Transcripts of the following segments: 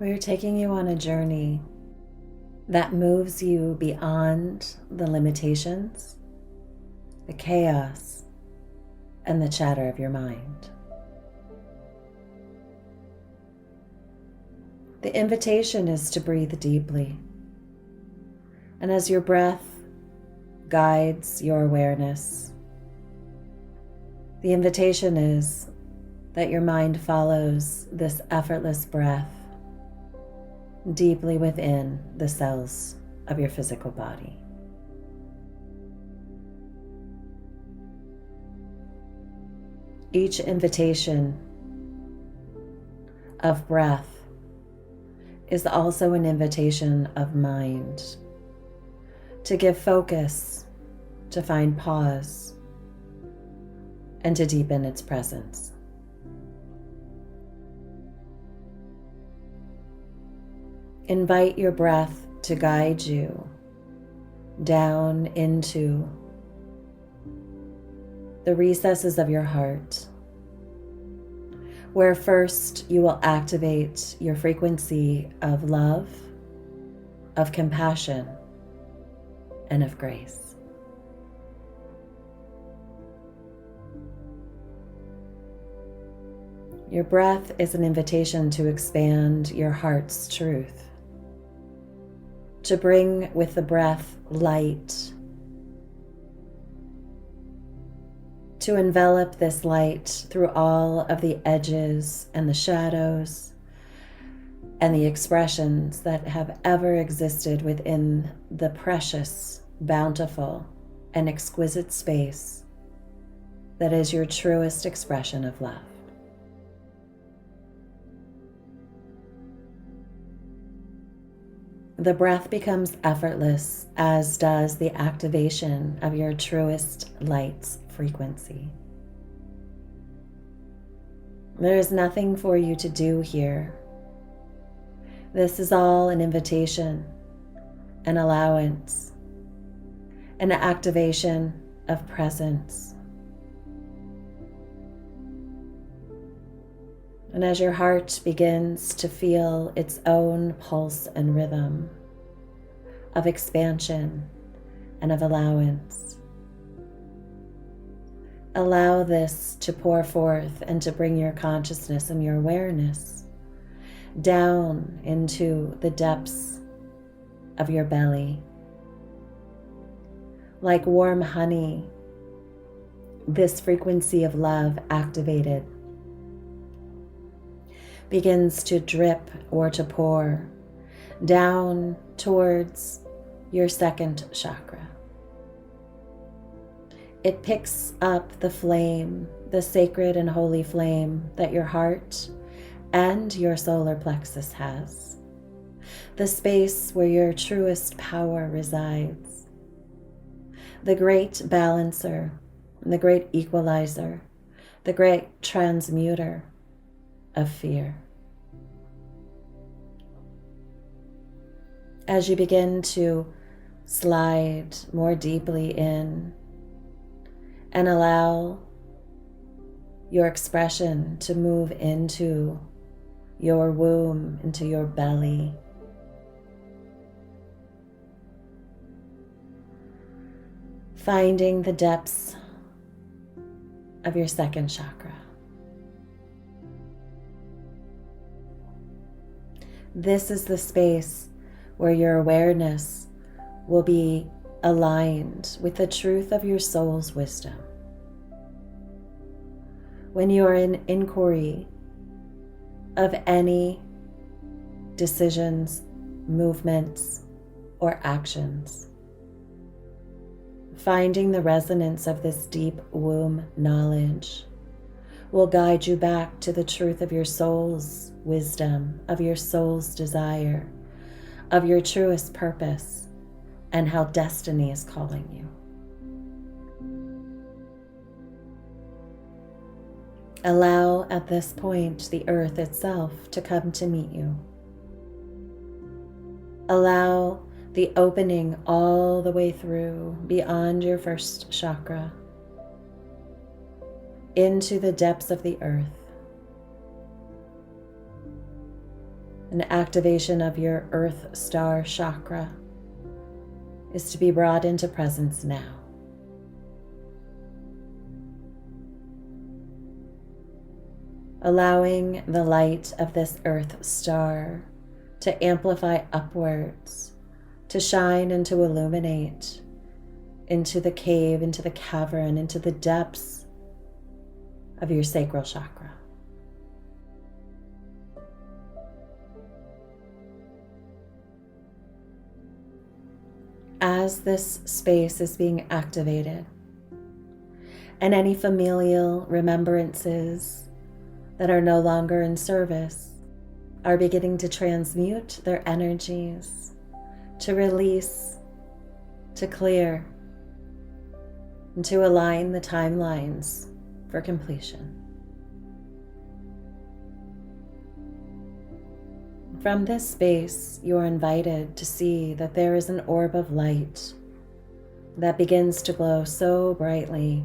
We're taking you on a journey that moves you beyond the limitations, the chaos, and the chatter of your mind. The invitation is to breathe deeply. And as your breath guides your awareness, the invitation is that your mind follows this effortless breath deeply within the cells of your physical body. Each invitation of breath is also an invitation of mind to give focus, to find pause, and to deepen its presence. Invite your breath to guide you down into the recesses of your heart, where first you will activate your frequency of love, of compassion, and of grace. Your breath is an invitation to expand your heart's truth, to bring with the breath light, to envelop this light through all of the edges and the shadows and the expressions that have ever existed within the precious, bountiful, and exquisite space that is your truest expression of love. The breath becomes effortless, as does the activation of your truest light's frequency. There is nothing for you to do here. This is all an invitation, an allowance, an activation of presence. And as your heart begins to feel its own pulse and rhythm of expansion and of allowance, allow this to pour forth and to bring your consciousness and your awareness down into the depths of your belly. Like warm honey, this frequency of love activated begins to drip or to pour down towards your second chakra. It picks up the flame, the sacred and holy flame that your heart and your solar plexus has, the space where your truest power resides, the great balancer, the great equalizer, the great transmuter of fear. As you begin to slide more deeply in and allow your expression to move into your womb, into your belly, finding the depths of your second chakra. This is the space where your awareness will be aligned with the truth of your soul's wisdom. When you are in inquiry of any decisions, movements, or actions, finding the resonance of this deep womb knowledge will guide you back to the truth of your soul's wisdom, of your soul's desire, of your truest purpose, and how destiny is calling you. Allow at this point the earth itself to come to meet you. Allow the opening all the way through beyond your first chakra into the depths of the earth. An activation of your Earth Star chakra is to be brought into presence now. Allowing the light of this Earth Star to amplify upwards, to shine and to illuminate into the cave, into the cavern, into the depths of your sacral chakra. As this space is being activated, and any familial remembrances that are no longer in service are beginning to transmute their energies, to release, to clear, and to align the timelines for completion. From this space, you are invited to see that there is an orb of light that begins to glow so brightly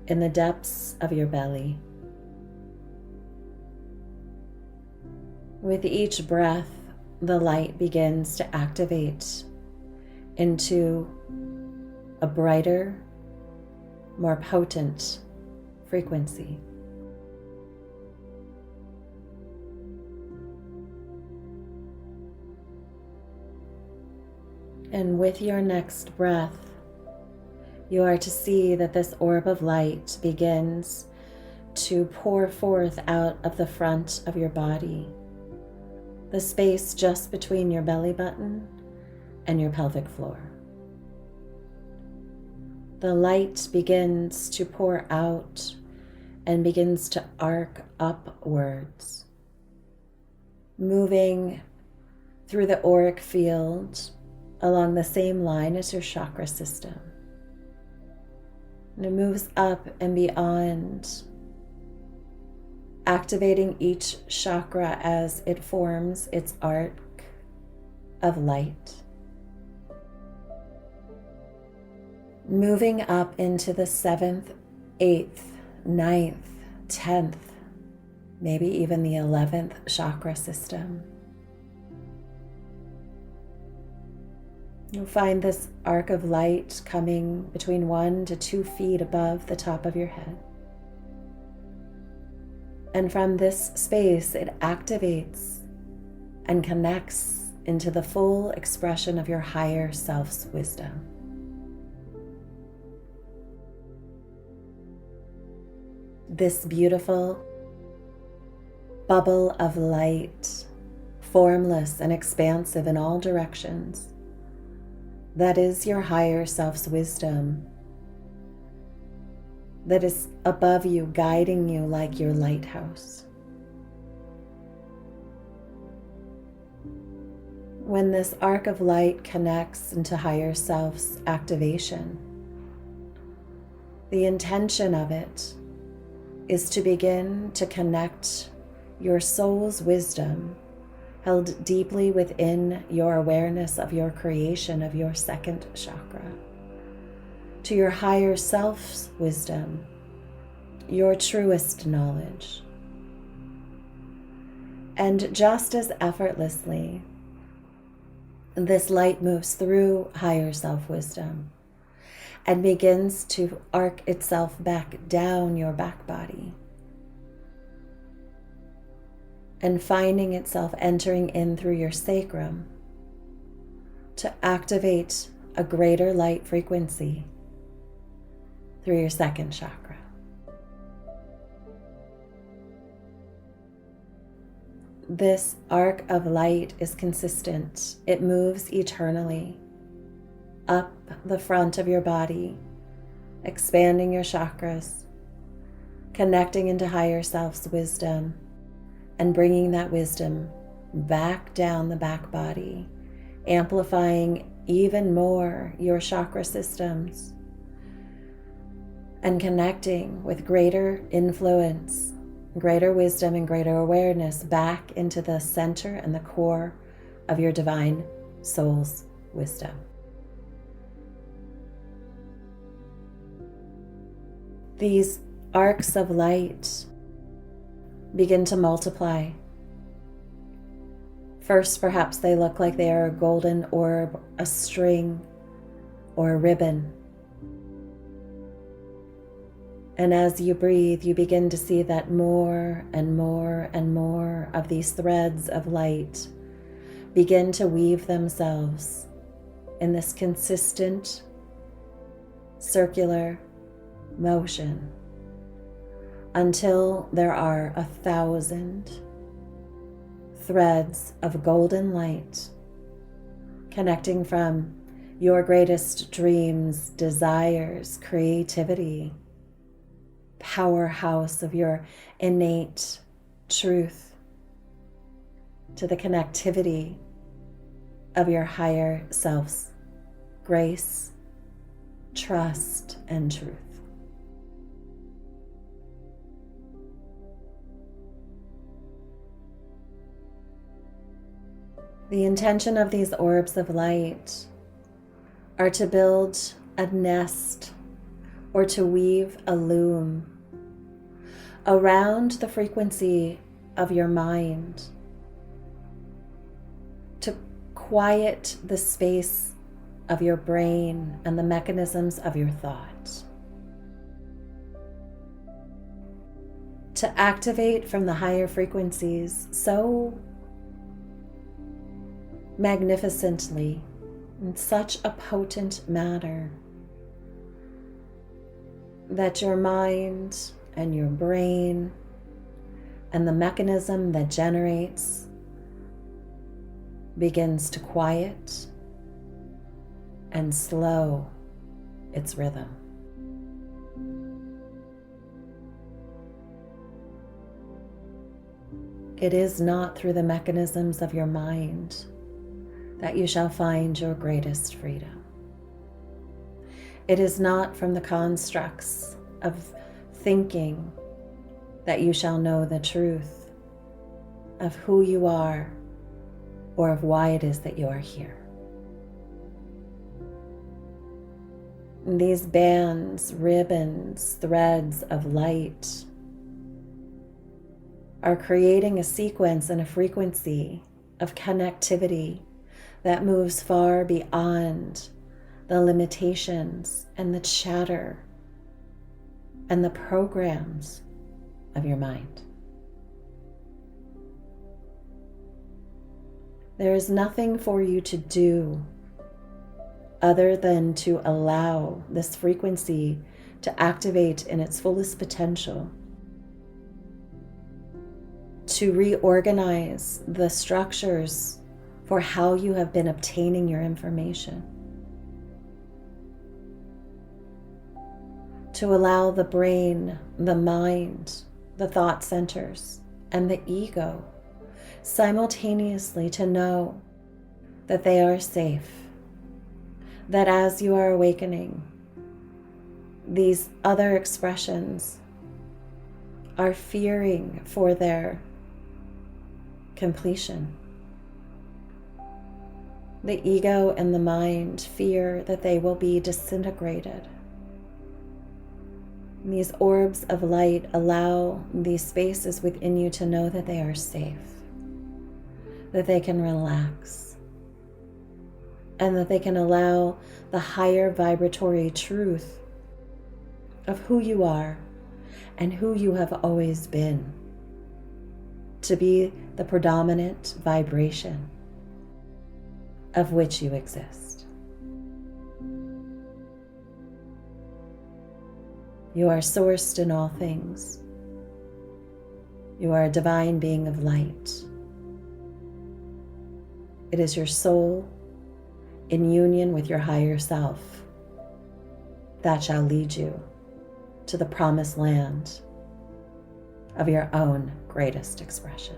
in the depths of your belly. With each breath, the light begins to activate into a brighter, more potent frequency. And with your next breath, you are to see that this orb of light begins to pour forth out of the front of your body, the space just between your belly button and your pelvic floor. The light begins to pour out and begins to arc upwards, moving through the auric field along the same line as your chakra system. And it moves up and beyond, activating each chakra as it forms its arc of light. Moving up into the 7th, 8th, 9th, 10th, maybe even the 11th chakra system. You'll find this arc of light coming between 1 to 2 feet above the top of your head. And from this space, it activates and connects into the full expression of your higher self's wisdom. This beautiful bubble of light, formless and expansive in all directions, that is your higher self's wisdom, that is above you, guiding you like your lighthouse. When this arc of light connects into higher self's activation, the intention of it is to begin to connect your soul's wisdom held deeply within your awareness of your creation of your second chakra, to your higher self's wisdom, your truest knowledge. And just as effortlessly, this light moves through higher self wisdom and begins to arc itself back down your back body, and finding itself entering in through your sacrum to activate a greater light frequency through your second chakra. This arc of light is consistent. It moves eternally up the front of your body, expanding your chakras, connecting into higher self's wisdom, and bringing that wisdom back down the back body, amplifying even more your chakra systems, and connecting with greater influence, greater wisdom, and greater awareness back into the center and the core of your divine soul's wisdom. These arcs of light begin to multiply First, perhaps they look like they are a golden orb, a string, or a ribbon. And as you breathe, you begin to see that more and more and more of these threads of light begin to weave themselves in this consistent circular motion until there are 1,000 threads of golden light connecting from your greatest dreams, desires, creativity, powerhouse of your innate truth, to the connectivity of your higher self's grace, trust, and truth. The intention of these orbs of light are to build a nest or to weave a loom around the frequency of your mind, to quiet the space of your brain and the mechanisms of your thought, to activate from the higher frequencies so magnificently in such a potent manner that your mind and your brain and the mechanism that generates begins to quiet and slow its rhythm. It is not through the mechanisms of your mind that you shall find your greatest freedom. It is not from the constructs of thinking that you shall know the truth of who you are or of why it is that you are here. These bands, ribbons, threads of light are creating a sequence and a frequency of connectivity that moves far beyond the limitations and the chatter and the programs of your mind. There is nothing for you to do other than to allow this frequency to activate in its fullest potential, to reorganize the structures for how you have been obtaining your information, to allow the brain, the mind, the thought centers, and the ego simultaneously to know that they are safe, that as you are awakening, these other expressions are fearing for their completion. The ego and the mind fear that they will be disintegrated. And these orbs of light allow these spaces within you to know that they are safe, that they can relax, and that they can allow the higher vibratory truth of who you are and who you have always been to be the predominant vibration of which you exist. You are sourced in all things. You are a divine being of light. It is your soul in union with your higher self that shall lead you to the promised land of your own greatest expression.